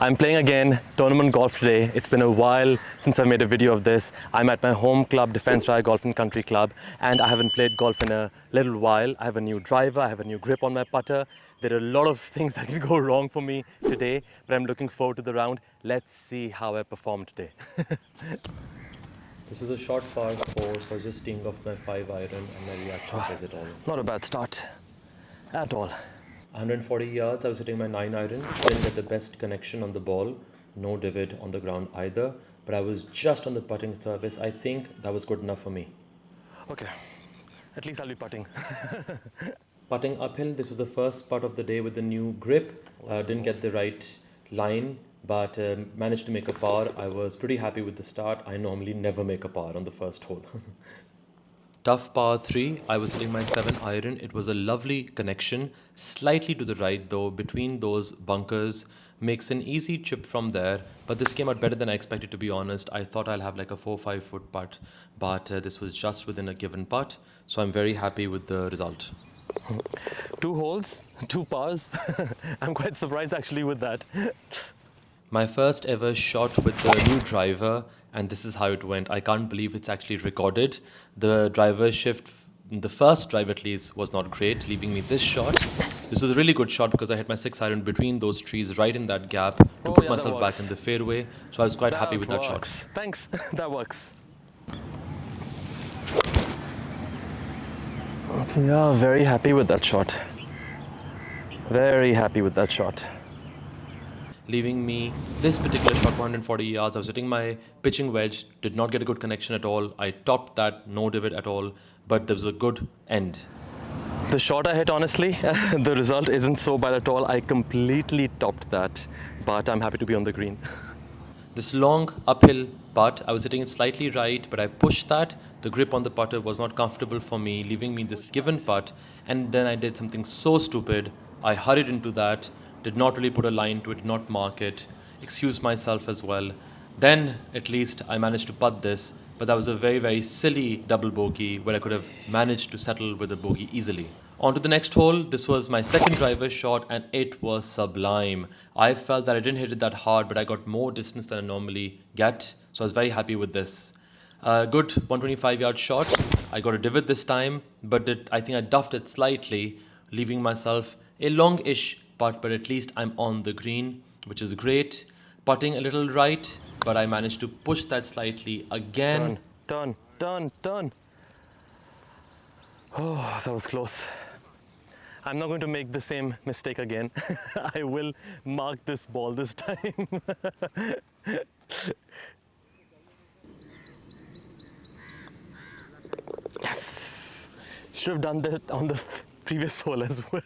I'm playing again tournament golf today. It's been a while since I made a video of this. I'm at my home club, Defence Raya Golf and Country Club, and I haven't played golf in a little while. I have a new driver, I have a new grip on my putter. There are a lot of things that can go wrong for me today, but I'm looking forward to the round. Let's see how I perform today. This was a short par 4, so I was just teeing off my 5 iron and my reaction says it all. Not a bad start at all. 140 yards, I was hitting my 9 iron, didn't get the best connection on the ball, no divot on the ground either, but I was just on the putting surface. I think that was good enough for me. Okay, at least I'll be putting. Putting uphill, this was the first putt of the day with the new grip. Didn't get the right line, but managed to make a par. I was pretty happy with the start. I normally never make a par on the first hole. Tough par 3, I was hitting my 7 iron. It was a lovely connection, slightly to the right though, between those bunkers. Makes an easy chip from there, but this came out better than I expected, to be honest. I thought I'll have like a 4-5 foot putt, but this was just within a given putt, so I'm very happy with the result. 2 holes, 2 pars. I'm quite surprised actually with that. My first ever shot with the new driver, and this is how it went. I can't believe it's actually recorded. The driver shift, the first drive at least, was not great, leaving me this shot. This was a really good shot because I hit my 6 iron between those trees, right in that gap, to put myself back in the fairway. So I was quite happy with that shot. Thanks, that works. Yeah, very happy with that shot. Very happy with that shot. Leaving me this particular shot 140 yards. I was hitting my pitching wedge, did not get a good connection at all. I topped that, no divot at all, but there was a good end. The shot I hit, honestly, the result isn't so bad at all. I completely topped that, but I'm happy to be on the green. This long uphill putt, I was hitting it slightly right, but I pushed that. The grip on the putter was not comfortable for me, leaving me this given putt, and then I did something so stupid. I hurried into that, did not really put a line to it, did not mark it, excused myself as well. Then, at least, I managed to putt this, but that was a very, very silly double bogey where I could have managed to settle with a bogey easily. On to the next hole. This was my second driver shot and it was sublime. I felt that I didn't hit it that hard, but I got more distance than I normally get, so I was very happy with this. Good 125-yard shot. I got a divot this time, but I think I duffed it slightly, leaving myself a long-ish putt, but at least I'm on the green, which is great. Putting a little right, but I managed to push that slightly again. Turn. Oh, that was close. I'm not going to make the same mistake again. I will mark this ball this time. Yes! Should have done that on the previous hole as well.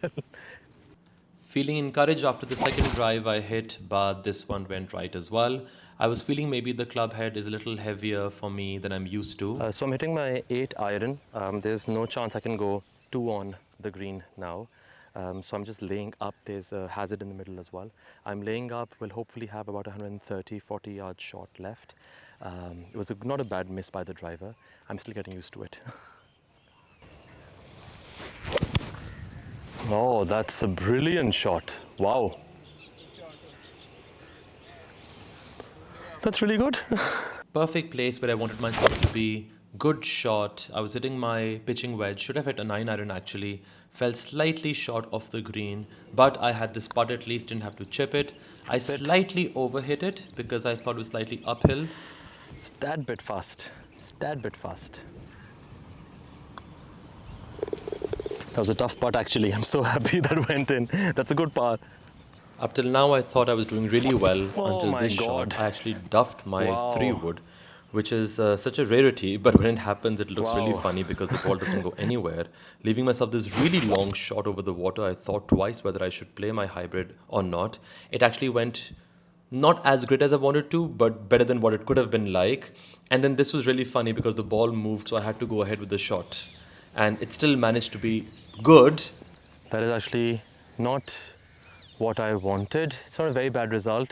Feeling encouraged after the second drive I hit, but this one went right as well. I was feeling maybe the club head is a little heavier for me than I'm used to. So I'm hitting my 8 iron. There's no chance I can go 2 on the green now. So I'm just laying up. There's a hazard in the middle as well. I'm laying up, will hopefully have about 130-40 yard shot left. It was not a bad miss by the driver. I'm still getting used to it. Oh, that's a brilliant shot. Wow. That's really good. Perfect place where I wanted myself to be. Good shot. I was hitting my pitching wedge. Should have hit a 9 iron actually. Fell slightly short of the green, but I had this putt at least, didn't have to chip it. I slightly overhit it because I thought it was slightly uphill. It's a tad bit fast. That was a tough putt actually. I'm so happy that went in. That's a good par. Up till now, I thought I was doing really well until this shot. I actually duffed my 3-wood, which is such a rarity, but when it happens, it looks really funny because the ball doesn't go anywhere. Leaving myself this really long shot over the water, I thought twice whether I should play my hybrid or not. It actually went not as great as I wanted to, but better than what it could have been like. And then this was really funny because the ball moved, so I had to go ahead with the shot. And it still managed to be good. That is actually not what I wanted. It's not a very bad result,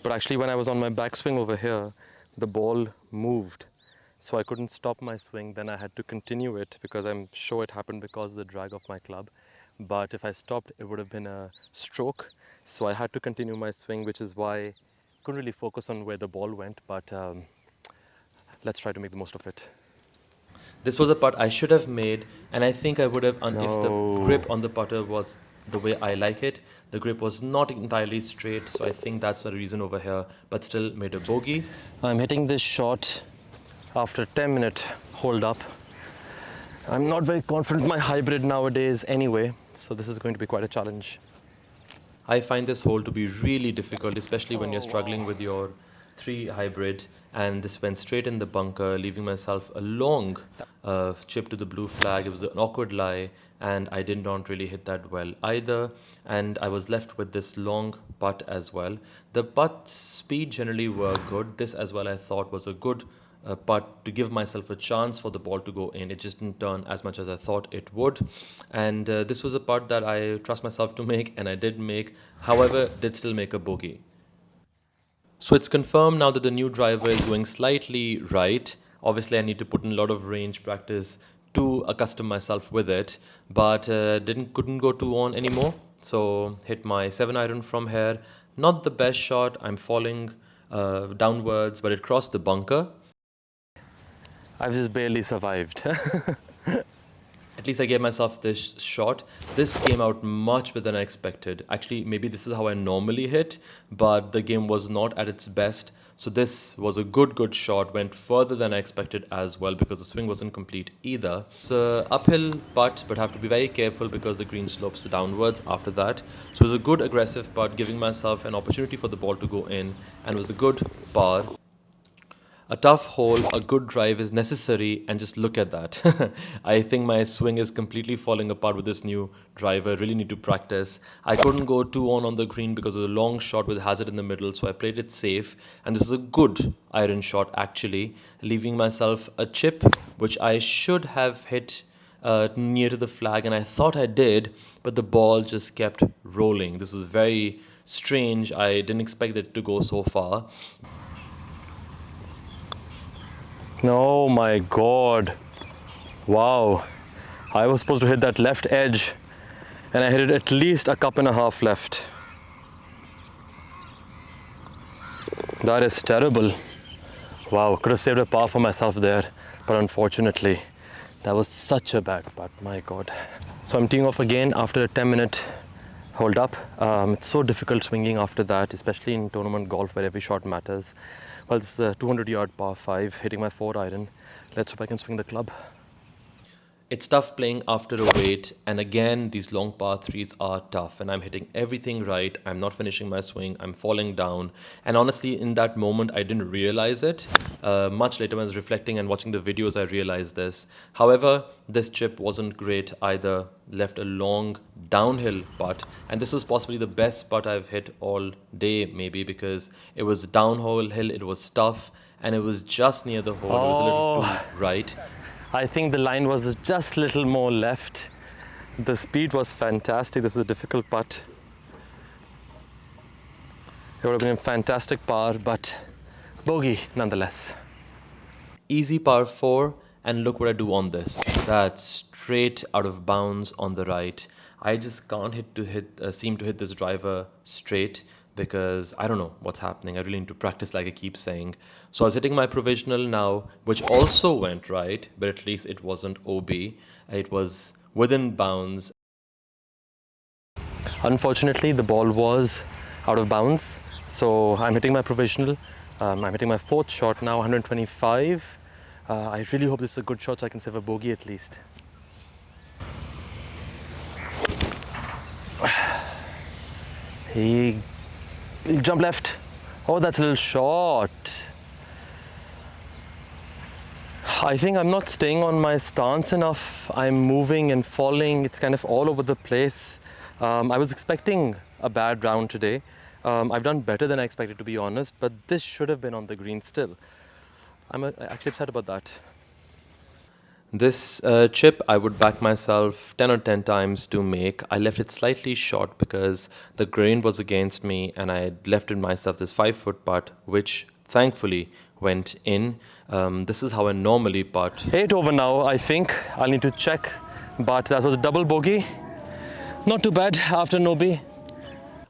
but actually when I was on my backswing over here, the ball moved, so I couldn't stop my swing. Then I had to continue it because I'm sure it happened because of the drag of my club, but if I stopped, it would have been a stroke. so I had to continue my swing, which is why I couldn't really focus on where the ball went, but let's try to make the most of it. This was a putt I should have made, and I think I would have, if the grip on the putter was the way I like it. The grip was not entirely straight, so I think that's the reason over here, but still made a bogey. I'm hitting this shot after 10-minute hold up. I'm not very confident my hybrid nowadays anyway, so this is going to be quite a challenge. I find this hole to be really difficult, especially when you're struggling with your 3 hybrid, and this went straight in the bunker, leaving myself a long chip to the blue flag. It was an awkward lie, and I did not really hit that well either, and I was left with this long putt as well. The putt speed generally were good. This as well I thought was a good putt to give myself a chance for the ball to go in. It just didn't turn as much as I thought it would, and this was a putt that I trust myself to make, and I did make. However, did still make a bogey. So it's confirmed now that the new driver is going slightly right. Obviously, I need to put in a lot of range practice to accustom myself with it, but couldn't go 2 on anymore. So hit my 7 iron from here. Not the best shot. I'm falling downwards, but it crossed the bunker. I've just barely survived. At least I gave myself this shot. This came out much better than I expected. Actually, maybe this is how I normally hit, but the game was not at its best. So this was a good shot, went further than I expected as well because the swing wasn't complete either. It's an uphill putt, but have to be very careful because the green slopes downwards after that. So it was a good aggressive putt, giving myself an opportunity for the ball to go in, and it was a good par. A tough hole, a good drive is necessary, and just look at that. I think my swing is completely falling apart with this new driver. Really need to practice. I couldn't go 2 on the green because of a long shot with hazard in the middle, so I played it safe. And this is a good iron shot actually, leaving myself a chip, which I should have hit near to the flag, and I thought I did, but the ball just kept rolling. This was very strange. I didn't expect it to go so far. Oh my god, wow, I was supposed to hit that left edge and I hit it at least a cup and a half left. That is terrible. Wow, could have saved a par for myself there, but unfortunately that was such a bad putt, my god. So I'm teeing off again after a 10-minute hold up. It's so difficult swinging after that, especially in tournament golf where every shot matters. Well, this is a 200-yard par 5, hitting my 4 iron. Let's hope I can swing the club. It's tough playing after a wait, and again, these long par 3s are tough, and I'm hitting everything right. I'm not finishing my swing, I'm falling down, and honestly, in that moment, I didn't realize it. Much later when I was reflecting and watching the videos, I realized this. However, this chip wasn't great either. Left a long downhill putt, and this was possibly the best putt I've hit all day, maybe, because it was downhill, it was tough, and it was just near the hole. It was a little too right. I think the line was just a little more left. The speed was fantastic. This is a difficult putt. It would have been a fantastic par, but bogey nonetheless. Easy par 4, and look what I do on this. That's straight out of bounds on the right. I just can't seem to hit this driver straight, because I don't know what's happening. I really need to practice, like I keep saying. So I was hitting my provisional now, which also went right, but at least it wasn't OB. It was within bounds. Unfortunately, the ball was out of bounds. So I'm hitting my provisional. I'm hitting my 4th shot now, 125. I really hope this is a good shot so I can save a bogey at least. He jump left. Oh, that's a little short. I think I'm not staying on my stance enough. I'm moving and falling. It's kind of all over the place. I was expecting a bad round today. I've done better than I expected, to be honest, but this should have been on the green still. I'm actually upset about that. This chip, I would back myself 10 or 10 times to make. I left it slightly short because the grain was against me, and I had left it myself this 5-foot putt, which thankfully went in. This is how I normally putt. 8 over now, I think. I'll need to check, but that was a double bogey. Not too bad after no B.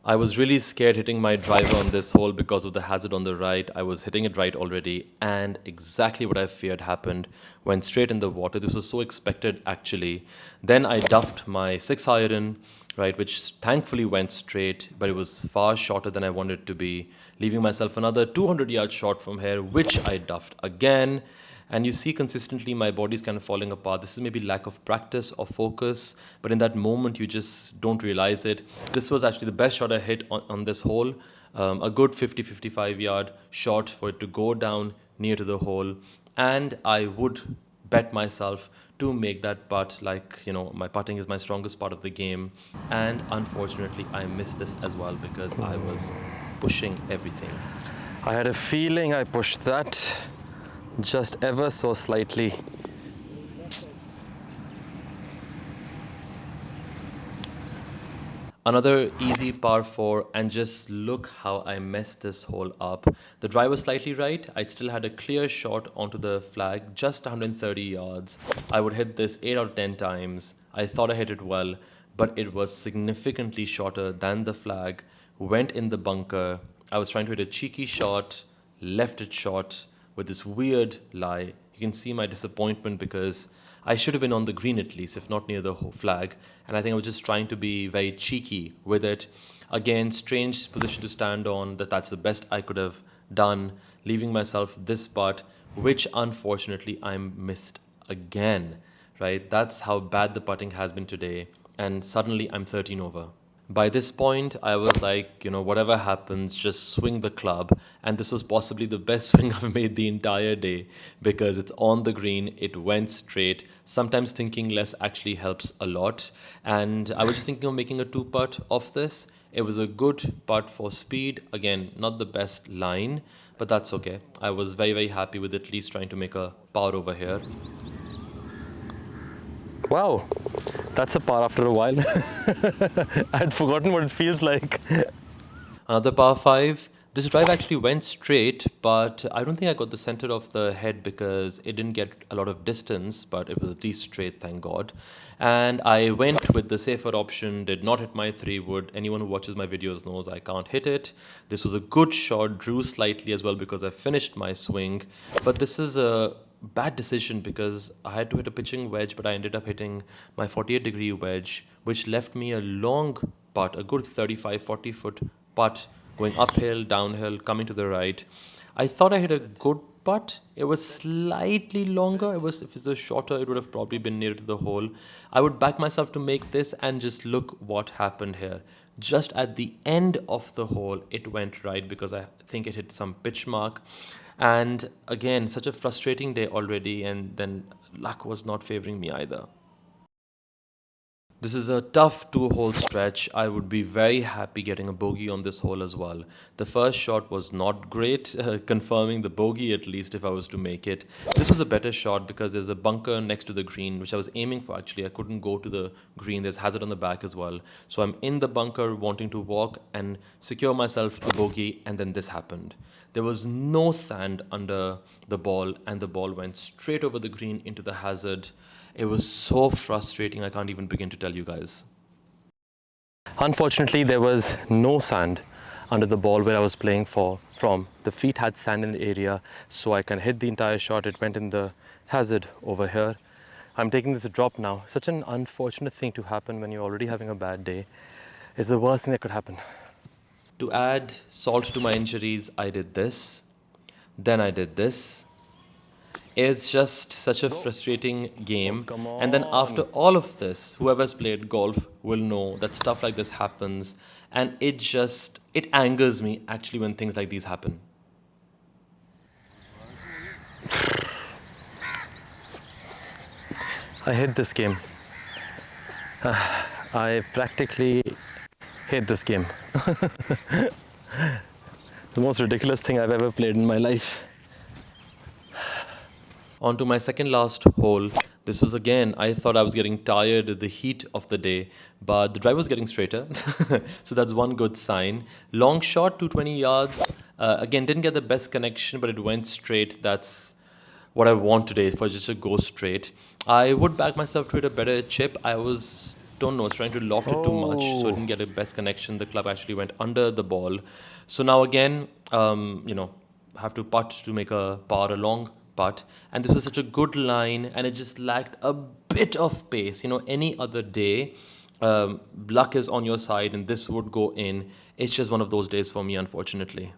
I was really scared hitting my driver on this hole because of the hazard on the right. I was hitting it right already, and exactly what I feared happened. Went straight in the water. This was so expected, actually. Then I duffed my 6 iron, right, which thankfully went straight, but it was far shorter than I wanted it to be, leaving myself another 200 yards short from here, which I duffed again. And you see consistently my body's kind of falling apart. This is maybe lack of practice or focus, but in that moment you just don't realize it. This was actually the best shot I hit on this hole. A good 50-55 yard shot for it to go down near to the hole. And I would bet myself to make that putt. Like, you know, my putting is my strongest part of the game. And unfortunately, I missed this as well because I was pushing everything. I had a feeling I pushed that just ever so slightly. Another easy par 4, and just look how I messed this hole up. The drive was slightly right. I still had a clear shot onto the flag, just 130 yards. I would hit this 8 out of 10 times. I thought I hit it well, but it was significantly shorter than the flag. Went in the bunker. I was trying to hit a cheeky shot, left it short with this weird lie. You can see my disappointment because I should have been on the green at least, if not near the flag. And I think I was just trying to be very cheeky with it. Again, strange position to stand on. That's the best I could have done, leaving myself this putt, which unfortunately I missed again, right? That's how bad the putting has been today. And suddenly I'm 13 over. By this point, I was like, you know, whatever happens, just swing the club. And this was possibly the best swing I've made the entire day because it's on the green, it went straight. Sometimes thinking less actually helps a lot. And I was just thinking of making a 2-putt of this. It was a good putt for speed. Again, not the best line, but that's okay. I was very, very happy with at least trying to make a par over here. Wow, that's a par after a while. I had forgotten what it feels like. Another par 5. This drive actually went straight, but I don't think I got the center of the head because it didn't get a lot of distance, but it was at least straight, thank God. And I went with the safer option, did not hit my 3-wood. Anyone who watches my videos knows I can't hit it. This was a good shot, drew slightly as well because I finished my swing. But this is a bad decision because I had to hit a pitching wedge, but I ended up hitting my 48-degree wedge, which left me a long putt, a good 35-40 foot putt, going uphill, downhill, coming to the right. I thought I hit a good putt. It was slightly longer. If it was shorter, it would have probably been near to the hole. I would back myself to make this, and just look what happened here. Just at the end of the hole, it went right because I think it hit some pitch mark. And again, such a frustrating day already, and then luck was not favoring me either. This is a tough 2-hole stretch. I would be very happy getting a bogey on this hole as well. The first shot was not great, confirming the bogey at least if I was to make it. This was a better shot because there's a bunker next to the green, which I was aiming for actually. I couldn't go to the green. There's hazard on the back as well. So I'm in the bunker wanting to walk and secure myself a bogey, and then this happened. There was no sand under the ball, and the ball went straight over the green into the hazard. It was so frustrating, I can't even begin to tell you guys. Unfortunately, there was no sand under the ball where I was playing from. The feet had sand in the area, so I can hit the entire shot. It went in the hazard over here. I'm taking this a drop now. Such an unfortunate thing to happen when you're already having a bad day. It's the worst thing that could happen. To add salt to my injuries, I did this. Then I did this. It's just such a frustrating game. And then after all of this, whoever's played golf will know that stuff like this happens. And it angers me actually when things like these happen. I hate this game. I practically hate this game. The most ridiculous thing I've ever played in my life. On to my second last hole. This was again, I thought I was getting tired of the heat of the day, but the drive was getting straighter. So that's one good sign. Long shot, 220 yards. Again, didn't get the best connection, but it went straight. That's what I want today, for just to go straight. I would back myself to hit a better chip. I was don't know, I was trying to loft it too much, so I didn't get the best connection. The club actually went under the ball. So now again, have to putt to make a par, a long putt. And this was such a good line, and it just lacked a bit of pace. Any other day, luck is on your side, and this would go in. It's just one of those days for me, unfortunately.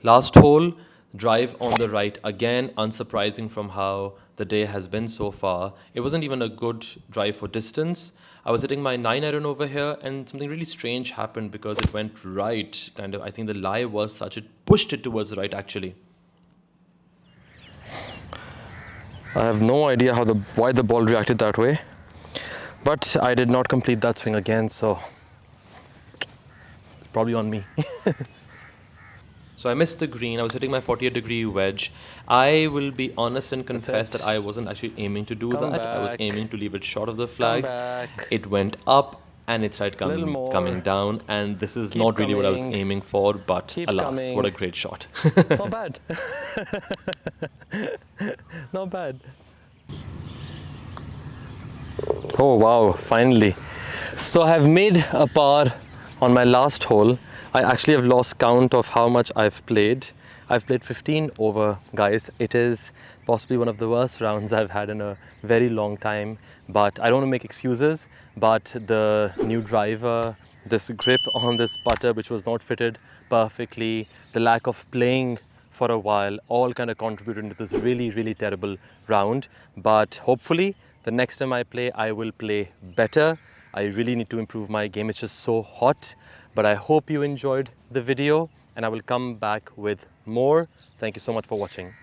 Last hole, drive on the right. Again, unsurprising from how the day has been so far. It wasn't even a good drive for distance. I was hitting my 9 iron over here, and something really strange happened because it went right. Kind of, I think the lie was such, it pushed it towards the right actually. I have no idea why the ball reacted that way, but I did not complete that swing again, so it's probably on me. So I missed the green. I was hitting my 48-degree wedge. I will be honest and confess that I wasn't actually aiming to do that. I was aiming to leave it short of the flag. It went up and it started coming down, and this is not really what I was aiming for, but alas, what a great shot. Not bad. Not bad. Oh wow, finally. So I have made a par on my last hole. I actually have lost count of how much I've played. I've played 15 over, guys. It is possibly one of the worst rounds I've had in a very long time, but I don't want to make excuses, but the new driver, this grip on this putter which was not fitted perfectly, the lack of playing for a while, all kind of contributed to this really, really terrible round. But hopefully the next time I play, I will play better. I really need to improve my game. It's just so hot. But I hope you enjoyed the video, and I will come back with more. Thank you so much for watching.